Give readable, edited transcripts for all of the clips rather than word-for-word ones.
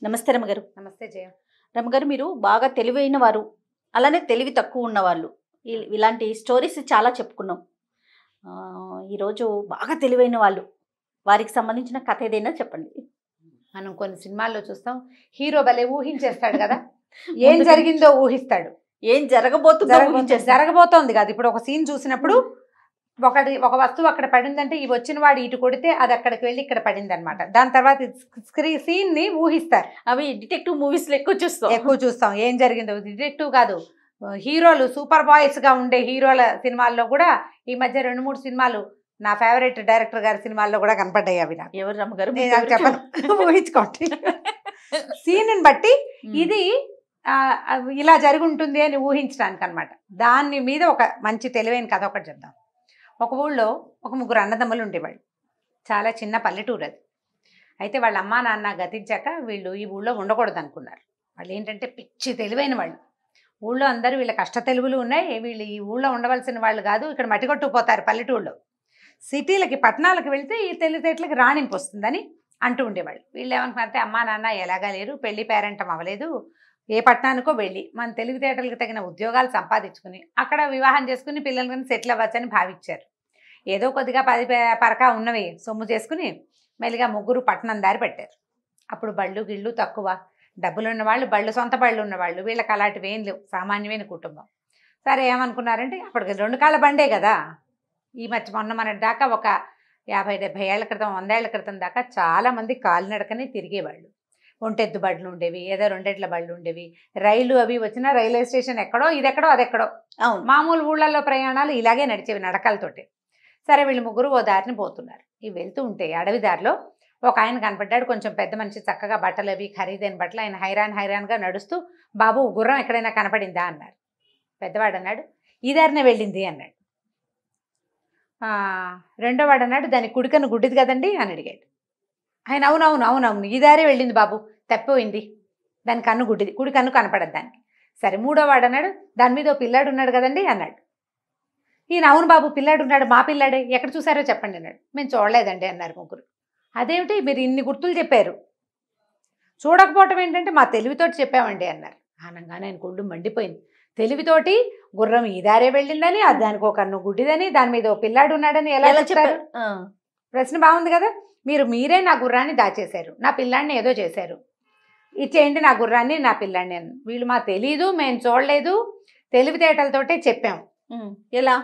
నమస్తే రమగారు. నమస్తే జయ. రమగారు, మీరు బాగా తెలివైన వారు, అలానే తెలివి తక్కువ ఉన్నవాళ్ళు. ఇలాంటి స్టోరీస్ చాలా చెప్పుకున్నాం. ఈరోజు బాగా తెలివైన వాళ్ళు, వారికి సంబంధించిన కథ ఏదైనా చెప్పండి. మనం కొన్ని సినిమాల్లో చూస్తాం, హీరో భలే ఊహించేస్తాడు కదా, ఏం జరిగిందో ఊహిస్తాడు, ఏం జరగబోతుందో జరగబోతోంది కాదు. ఇప్పుడు ఒక సీన్ చూసినప్పుడు ఒక వస్తువు అక్కడ పడిందంటే ఈ వచ్చిన వాడు ఇటు కొడితే అది అక్కడికి వెళ్ళి ఇక్కడ పడింది అనమాట. దాని తర్వాత సీన్ ని ఊహిస్తారు. అవి డిటెక్టివ్ మూవీస్ లో ఎక్కువ చూస్తాం ఏం జరిగిందో. డిటెక్టివ్ కాదు, హీరోలు సూపర్ బాయ్స్ గా ఉండే హీరోల సినిమాల్లో కూడా ఈ మధ్య 2-3 సినిమాలు నా ఫేవరెట్ డైరెక్టర్ గారి సినిమాల్లో కూడా కనపడ్డాయి. అవి నాకు ఎవరు రమగారు చెప్పను, ఊహించుకోండి. సీన్ బట్టి ఇది ఇలా జరిగి ఉంటుంది అని ఊహించడానికి అనమాట. దాని మీద ఒక మంచి తెలివైన కథ ఒకటి చెప్దాం. ఒక ఊళ్ళో ఒక 3 అన్నదమ్ములు ఉండేవాళ్ళు. చాలా చిన్న పల్లెటూరు అది. అయితే వాళ్ళ అమ్మా నాన్న గతించాక వీళ్ళు ఈ ఊళ్ళో ఉండకూడదు అనుకున్నారు. వాళ్ళు ఏంటంటే పిచ్చి తెలివైన వాళ్ళు. ఊళ్ళో అందరూ వీళ్ళ కష్ట తెలుగులు ఉన్నాయి, వీళ్ళు ఈ ఊళ్ళో ఉండవలసిన వాళ్ళు కాదు, ఇక్కడ మట్టికొట్టుకుపోతారు పల్లెటూళ్ళలో. సిటీలకి పట్టణాలకు వెళ్తే ఈ తెలివితేటలకి రాణింపు వస్తుందని అంటూ ఉండేవాళ్ళు. వీళ్ళు ఏమనుకున్నారంటే అమ్మా నాన్న ఎలాగా లేరు, పెళ్లి పేరెంటం అవ్వలేదు, ఏ పట్టణానికో వెళ్ళి మన తెలివితేటలకు తగిన ఉద్యోగాలు సంపాదించుకుని అక్కడ వివాహం చేసుకుని పిల్లలని సెటిల్ అవ్వచ్చని భావించారు. ఏదో కొద్దిగా 10 పరకా ఉన్నవి సొమ్ము చేసుకుని మెల్లిగా 3 పట్టణం దారి పెట్టారు. అప్పుడు బళ్ళు గిళ్ళు తక్కువ, డబ్బులు ఉన్నవాళ్ళు, సొంత బళ్ళు ఉన్నవాళ్ళు, వీళ్ళకి అలాంటివి ఏం లేవు, సామాన్యమైన కుటుంబం. సరే ఏమనుకున్నారంటే అప్పటికి 2 కాళ్ళ బండే కదా. ఈ మధ్య మొన్న దాకా ఒక 50-70 ఏళ్ల క్రితం, 100 ఏళ్ల క్రితం దాకా చాలామంది కాలినడకనే తిరిగేవాళ్ళు. ఒంటెద్దు బళ్ళు ఉండేవి, ఏదో 2 ఎడ్ల బళ్ళు ఉండేవి. రైలు అవి వచ్చినా రైల్వే స్టేషన్ ఎక్కడో, ఇదెక్కడో అదెక్కడో. అవును, మామూలు ఊళ్ళల్లో ప్రయాణాలు ఇలాగే నడిచేవి నడకలతోటి. సరే వీళ్ళు 3 ఓ దారిని పోతున్నారు. ఇవి వెళ్తూ ఉంటే అడవి దారిలో ఒక ఆయన కనపడ్డాడు, కొంచెం పెద్ద మనిషి, చక్కగా బట్టలు అవి ఖరీదైన బట్టలు. ఆయన హైరాన్గా నడుస్తూ, బాబు గుర్రం ఎక్కడైనా కనపడిందా అన్నారు. పెద్దవాడు అన్నాడు ఈ దారినే వెళ్ళింది అన్నాడు. రెండోవాడు అన్నాడు దాని కుడికన్ను గుడ్డిది కదండి అని అడిగాడు. ఆయన అవునవును ఈ దారే వెళ్ళింది బాబు, తప్పిపోయింది, దాని కన్ను గుడ్డిది, కుడి కన్ను కనపడదు దానికి. సరే మూడోవాడు అన్నాడు దాని మీద ఓ పిల్లాడు ఉన్నాడు కదండి అన్నాడు. ఈయన అవును బాబు పిల్లాడు ఉన్నాడు, మా పిల్లాడే, ఎక్కడ చూసారో చెప్పండి అన్నాడు. మేము చూడలేదండి అన్నారు 3. అదేమిటి మీరు ఇన్ని గుర్తులు చెప్పారు, చూడకపోవటం ఏంటంటే మా తెలివితోటి చెప్పామండి అన్నారు. అనగానే ఆయన కొళ్ళు మండిపోయింది. తెలివితోటి గుర్రం ఈ దారే వెళ్ళిందని, అది దానికి ఒక కన్ను గుడ్డిదని, దాని మీద ఓ పిల్లాడు ఉన్నాడని ఎలా చెప్పారు? ప్రశ్న బాగుంది కదా. మీరే నా గుర్రాన్ని దాచేశారు, నా పిల్లాడిని ఏదో చేశారు, ఇచ్చేయండి నా గుర్రాన్ని నా పిల్లాడిని అని. వీళ్ళు మా తెలీదు, మేము చూడలేదు, తెలివితేటలతోటే చెప్పాము. ఎలా?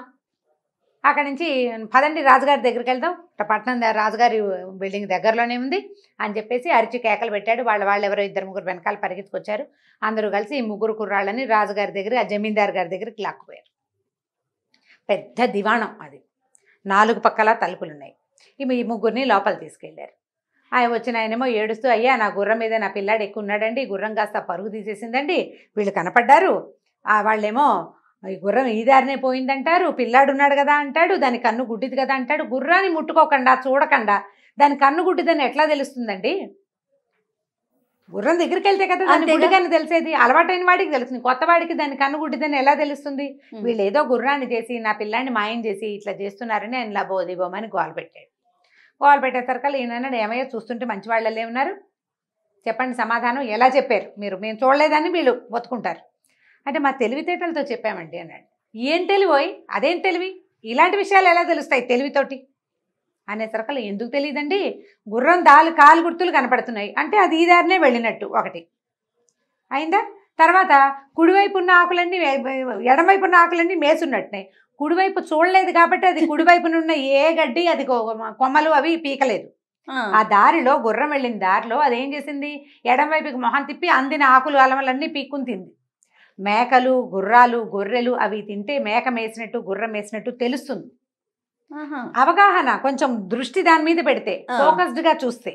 అక్కడి నుంచి పదండి రాజుగారి దగ్గరికి వెళ్దాం, పట్టణం రాజుగారి బిల్డింగ్ దగ్గరలోనే ఉంది అని చెప్పేసి అరిచి కేకలు పెట్టాడు. వాళ్ళు ఎవరో 2-3 వెనకాల పరిగెత్తుకొచ్చారు. అందరూ కలిసి ఈ 3 కుర్రాళ్ళని రాజుగారి దగ్గర, ఆ జమీందారు గారి దగ్గరికి లాక్కుపోయారు. పెద్ద దివాణం అది, 4 పక్కల తలుపులున్నాయి. ఈ 3 లోపల తీసుకెళ్లారు. ఆయన వచ్చిన ఆయనేమో ఏడుస్తూ, అయ్యా నా గుర్రం మీద నా పిల్లాడు ఎక్కువ ఉన్నాడండి, గుర్రం కాస్త పరుగు తీసేసిందండి, వీళ్ళు కనపడ్డారు, వాళ్ళేమో ఈ గుర్రం ఈ దారినే పోయిందంటారు, పిల్లాడు ఉన్నాడు కదా అంటాడు, దాని కన్ను గుడ్డిది కదా అంటాడు. గుర్రాన్ని ముట్టుకోకుండా చూడకుండా దాని కన్ను గుడ్డిదని ఎట్లా తెలుస్తుందండి? గుర్రం దగ్గరికి వెళ్తే కదా దాని గుడ్డిదని తెలిసేది. అలవాటైన వాడికి తెలుస్తుంది, కొత్త వాడికి దాని కన్ను గుడ్డిదని ఎలా తెలుస్తుంది? వీళ్ళు ఏదో గుర్రాన్ని చేసి నా పిల్లాన్ని మాయం చేసి ఇట్లా చేస్తున్నారని ఆయన లబోదిబోమని గోలు పెట్టాడు. గోలు పెట్టేసరికి ఈయన ఏమయ్యో చూస్తుంటే మంచి వాళ్ళే ఉన్నారు, చెప్పండి సమాధానం ఎలా చెప్పారు మీరు? మేము చూడలేదని వీళ్ళు బతుకుంటారు అంటే మా తెలివితేటలతో చెప్పామండి అన్నాడు. ఏం తెలివోయ్, అదేం తెలివి, ఇలాంటి విషయాలు ఎలా తెలుస్తాయి తెలివితోటి అనేసరికి ఎందుకు తెలియదండి, గుర్రం కాలు గుర్తులు కనపడుతున్నాయి అంటే అది ఈ దారినే వెళ్ళినట్టు ఒకటి అయిందా. తర్వాత కుడివైపు ఉన్న ఆకులన్నీ, ఎడమవైపు ఉన్న ఆకులన్నీ మేసున్నట్టున్నాయి. కుడివైపు చూడలేదు కాబట్టి అది కుడివైపునున్న ఏ గడ్డి, అది కొమ్మలు అవి పీకలేదు. ఆ దారిలో గుర్రం వెళ్ళిన దారిలో అదేం చేసింది, ఎడమవైపుకి మొహం తిప్పి అందిన ఆకులు అలమలన్నీ పీక్కుని తింది. మేకలు, గుర్రాలు, గొర్రెలు అవి తింటే మేక మేసినట్టు గుర్రం మేసినట్టు తెలుస్తుంది. అవగాహన, కొంచెం దృష్టి దాని మీద పెడితే, ఫోకస్డ్గా చూస్తే.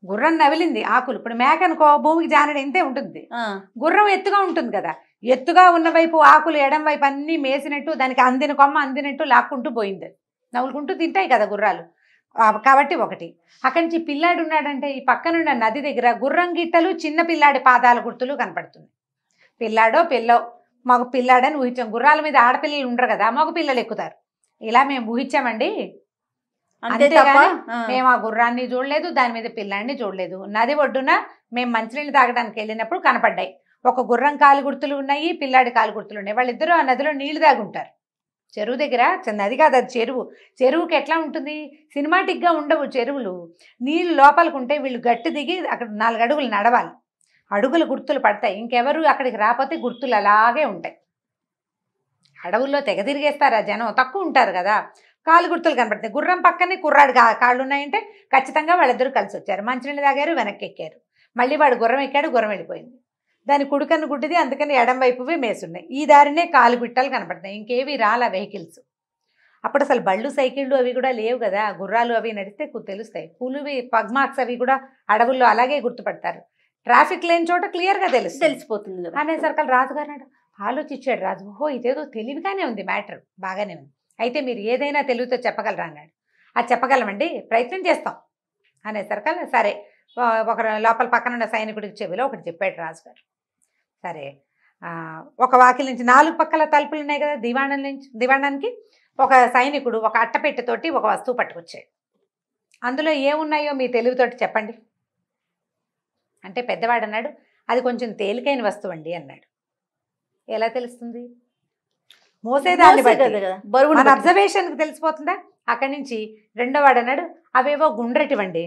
గుర్రం నవిలింది ఆకులు, ఇప్పుడు మేక అనుకో భూమికి జానడి ఇంతే ఉంటుంది, గుర్రం ఎత్తుగా ఉంటుంది కదా, ఎత్తుగా ఉన్న వైపు ఆకులు ఎడం వైపు అన్నీ మేసినట్టు దానికి అందిన కొమ్మ అందినట్టు లాక్కుంటూ పోయింది. నవ్వులుకుంటూ తింటాయి కదా గుర్రాలు. కాబట్టి ఒకటి. అక్కడి నుంచి పిల్లాడు ఉన్నాడంటే ఈ పక్కనున్న నది దగ్గర గుర్రం గిట్టలు, చిన్న పిల్లాడి పాదాల గుర్తులు కనపడుతుంది. పిల్లాడో పిల్లో, మగ పిల్లాడని ఊహించాం. గుర్రాల మీద ఆడపిల్లలు ఉండరు కదా, మగ పిల్లలు ఎక్కుతారు. ఇలా మేము ఊహించామండి అంతే తప్ప అంతేగాని మేము ఆ గుర్రాన్ని చూడలేదు, దాని మీద పిల్లాన్ని చూడలేదు. నది ఒడ్డున మేము మంచినీళ్ళు తాగడానికి వెళ్ళినప్పుడు కనపడ్డాయి. ఒక గుర్రం కాలు గుర్తులు ఉన్నాయి, పిల్లాడి కాలు గుర్తులు ఉన్నాయి. వాళ్ళిద్దరూ ఆ నదిలో నీళ్లు తాగుంటారు. చెరువు దగ్గర, నది కాదు అది చెరువు. చెరువుకి ఎట్లా ఉంటుంది, సినిమాటిక్గా ఉండవు చెరువులు. నీళ్ళు లోపలికి ఉంటే వీళ్ళు గట్టి దిగి అక్కడ 4 అడుగులు నడవాలి. అడుగుల గుర్తులు పడతాయి. ఇంకెవరు అక్కడికి రాకపోతే గుర్తులు అలాగే ఉంటాయి. అడవుల్లో తెగ తిరిగేస్తారు ఆ జనం, తక్కువ ఉంటారు కదా, కాలు గుర్తులు కనపడతాయి. గుర్రం పక్కనే కుర్రాడు కాళ్ళు ఉన్నాయంటే ఖచ్చితంగా వాళ్ళిద్దరూ కలిసి వచ్చారు. మంచినీళ్ళు తాగారు, వెనక్కి ఎక్కారు. మళ్ళీ వాడు గుర్రం ఎక్కాడు, గుర్రం వెళ్ళిపోయింది. దాని కుడికన్ను గుడ్డిది, అందుకని ఎడం వైపువే మేసున్నాయి. ఈ దారినే కాలు బిట్టలు కనపడతాయి. ఇంకేవి రాలా వెహికల్స్. అప్పుడు అసలు బళ్ళు సైకిళ్ళు అవి కూడా లేవు కదా, గుర్రాలు అవి నడిస్తే తెలుస్తాయి. పులివి పగ్మార్క్స్ అవి కూడా అడవుల్లో అలాగే గుర్తుపడతారు. ట్రాఫిక్ లేని చోట క్లియర్గా తెలిసిపోతుంది కదా. అనేసరికి రాజుగారు ఆలోచించాడు. రాజు, ఓహో ఇదేదో తెలివిగానే ఉంది, మ్యాటర్ బాగానే ఉంది. అయితే మీరు ఏదైనా తెలివితో చెప్పగలరా అన్నాడు. అది చెప్పగలమండి, ప్రయత్నం చేస్తాం అనేసరికి సరే ఒక లోపల పక్కన ఉన్న సైనికుడికి చెవిలో ఒకటి చెప్పాడు రాజుగారు. సరే ఒక వాకిలి నుంచి 4 పక్కల తలుపులు ఉన్నాయి కదా దివాణానికి. ఒక సైనికుడు ఒక అట్టపెట్టెతోటి ఒక వస్తువు పట్టుకొచ్చాడు. అందులో ఏమున్నాయో మీ తెలివితోటి చెప్పండి అంటే పెద్దవాడు అన్నాడు, అది కొంచెం తేలికైన వస్తువు అండి అన్నాడు. ఎలా తెలుస్తుంది? మోసేదాన్ని బట్టి, మన అబ్జర్వేషన్కి తెలిసిపోతుందా? అక్కడి నుంచి రెండోవాడు అన్నాడు, అవేవో గుండ్రటివండి.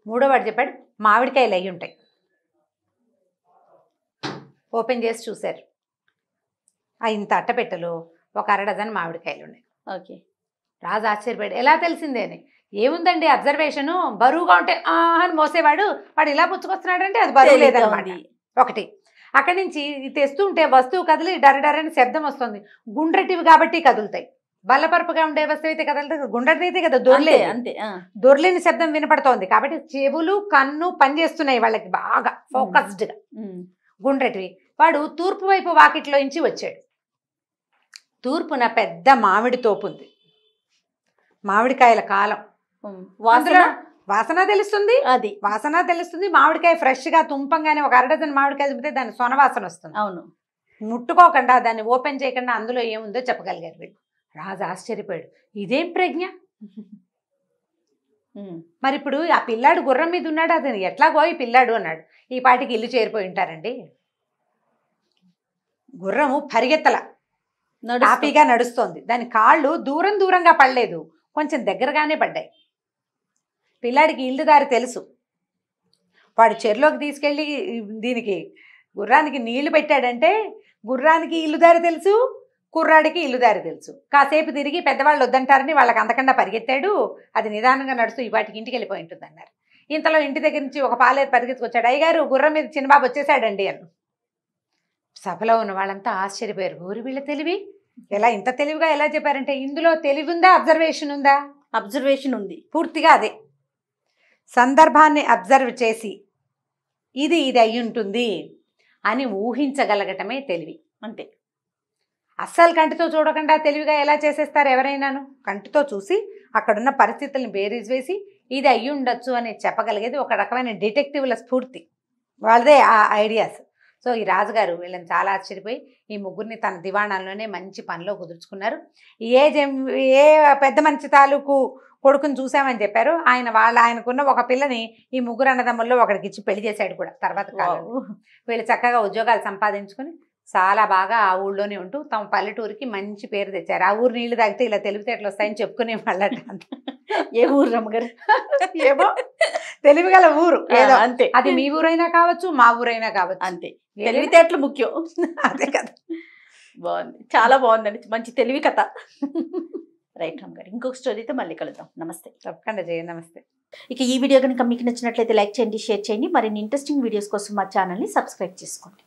మూడోవాడు చెప్పాడు, మామిడికాయలు అయి ఉంటాయి. ఓపెన్ చేసి చూశారు. ఇంత అట్టపెట్టెలో ఒక 1/2 డజన్ మామిడికాయలు ఉన్నాయి. ఓకే. రాజు ఆశ్చర్యపోయాడు, ఎలా తెలిసిందే అని. ఏముందండి అబ్జర్వేషను, బరువుగా ఉంటే అని మోసేవాడు, వాడు ఇలా పుచ్చుకొస్తున్నాడంటే అది బరువు లేదన్నమాట. ఒకటి. అక్కడి నుంచి తెస్తూ ఉంటే వస్తువు కదిలి డరడరని శబ్దం వస్తుంది. గుండ్రటివి కాబట్టి కదులుతాయి. బల్లపరుపుగా ఉండే వస్తువు అయితే కదలదు, గుండ్రటిదైతే కదా దొర్లే. అంతే, దొర్లేని శబ్దం వినపడుతోంది కాబట్టి చెవులు కన్ను పనిచేస్తున్నాయి వాళ్ళకి బాగా ఫోకస్డ్గా. గుండ్రటివి. వాడు తూర్పు వైపు వాకిట్లోంచి వచ్చాడు. తూర్పున పెద్ద మామిడి తోపు ఉంది, మామిడికాయల కాలం. వాసన తెలుస్తుంది, అది వాసన తెలుస్తుంది. మామిడికాయ ఫ్రెష్గా తుంపంగానే ఒక 1/2 డజన్ మామిడికాయ తుంపితే దాని సొనవాసన వస్తుంది. అవును. ముట్టుకోకుండా దాన్ని ఓపెన్ చేయకుండా అందులో ఏముందో చెప్పగలిగారు వీళ్ళు. రాజు ఆశ్చర్యపోయాడు, ఇదేం ప్రజ్ఞ. మరి ఇప్పుడు ఆ పిల్లాడు గుర్రం మీద ఉన్నాడు, అతను ఎట్లాగో ఈ పిల్లాడు అన్నాడు. ఈ పాటికి ఇల్లు చేరిపోయి ఉంటారండి. గుర్రము పరిగెత్తల, హ్యాపీగా నడుస్తోంది. దాని కాళ్ళు దూరంగా పడలేదు, కొంచెం దగ్గరగానే పడ్డాయి. పిల్లాడికి ఇల్లు దారి తెలుసు. వాడు చెరులోకి తీసుకెళ్ళి దీనికి గుర్రానికి నీళ్లు పెట్టాడంటే గుర్రానికి ఇల్లు దారి తెలుసు, కుర్రాడికి ఇల్లు దారి తెలుసు. కాసేపు తిరిగి పెద్దవాళ్ళు వద్దంటారని వాళ్ళకి అందకుండా పరిగెత్తాడు. అది నిదానంగా నడుస్తూ ఈ వాటికి ఇంటికి వెళ్ళిపోయి ఉంటుంది అన్నారు. ఇంతలో ఇంటి దగ్గర నుంచి ఒక పాలేరు పరిగెత్తుకొచ్చాడు. అయ్యగారు గుర్రం మీద చిన్నబాబు వచ్చేసాడండి అన్న. సభలో ఉన్న వాళ్ళంతా ఆశ్చర్యపోయారు. ఊరి వీళ్ళ తెలివి ఎలా ఇంత తెలివిగా ఎలా చెప్పారంటే, ఇందులో తెలివి ఉందా, అబ్జర్వేషన్ ఉందా? అబ్జర్వేషన్ ఉంది, పూర్తిగా అదే. సందర్భాన్ని అబ్జర్వ్ చేసి ఇది అయి ఉంటుంది అని ఊహించగలగటమే తెలివి. అంతే. అస్సలు కంటితో చూడకుండా తెలివిగా ఎలా చేసేస్తారు ఎవరైనాను? కంటితో చూసి అక్కడున్న పరిస్థితులను బేరీజ్ వేసి ఇది అయ్యి ఉండొచ్చు అని చెప్పగలిగేది ఒక రకమైన డిటెక్టివ్ల స్ఫూర్తి, వాళ్ళదే ఆ ఐడియాస్. సో ఈ రాజుగారు వీళ్ళని చాలా ఆశ్చర్యపోయి ఈ ముగ్గురిని తన దివాణాల్లోనే మంచి పనిలో కుదుర్చుకున్నారు. ఏ పెద్ద మంచి తాలూకు కొడుకుని చూసామని చెప్పారు. ఆయనకున్న ఒక పిల్లని ఈ ముగ్గురు అన్నదమ్ముల్లో ఒకడికి ఇచ్చి పెళ్లి చేశాడు కూడా తర్వాత కాలంలో. వీళ్ళు చక్కగా ఉద్యోగాలు సంపాదించుకుని చాలా బాగా ఆ ఊళ్ళోనే ఉంటూ తమ పల్లెటూరికి మంచి పేరు తెచ్చారు. ఆ ఊరు నీళ్లు తాగితే ఇలా తెలివితేటలు వస్తాయని చెప్పుకునే వాళ్ళట. ఏ ఊరు రమ్మగారు? ఏమో తెలివిగల ఊరు ఏదో, అంతే. అది మీ ఊరైనా కావచ్చు, మా ఊరైనా కావచ్చు, అంతే. తెలివితేటలు ముఖ్యం. అదే కదా. బాగుంది, చాలా బాగుందండి, మంచి తెలివి కథ. రైట్ రామ్ గారు, ఇంకొక స్టోరీతో మళ్ళీ కలుద్దాం. నమస్తే. తప్పకుండా చేయండి. నమస్తే. ఇక ఈ వీడియో కనుక మీకు నచ్చినట్లయితే లైక్ చేయండి, షేర్ చేయండి. మరిన్ని ఇంట్రెస్టింగ్ వీడియోస్ కోసం మా ఛానల్ని సబ్స్క్రైబ్ చేసుకోండి.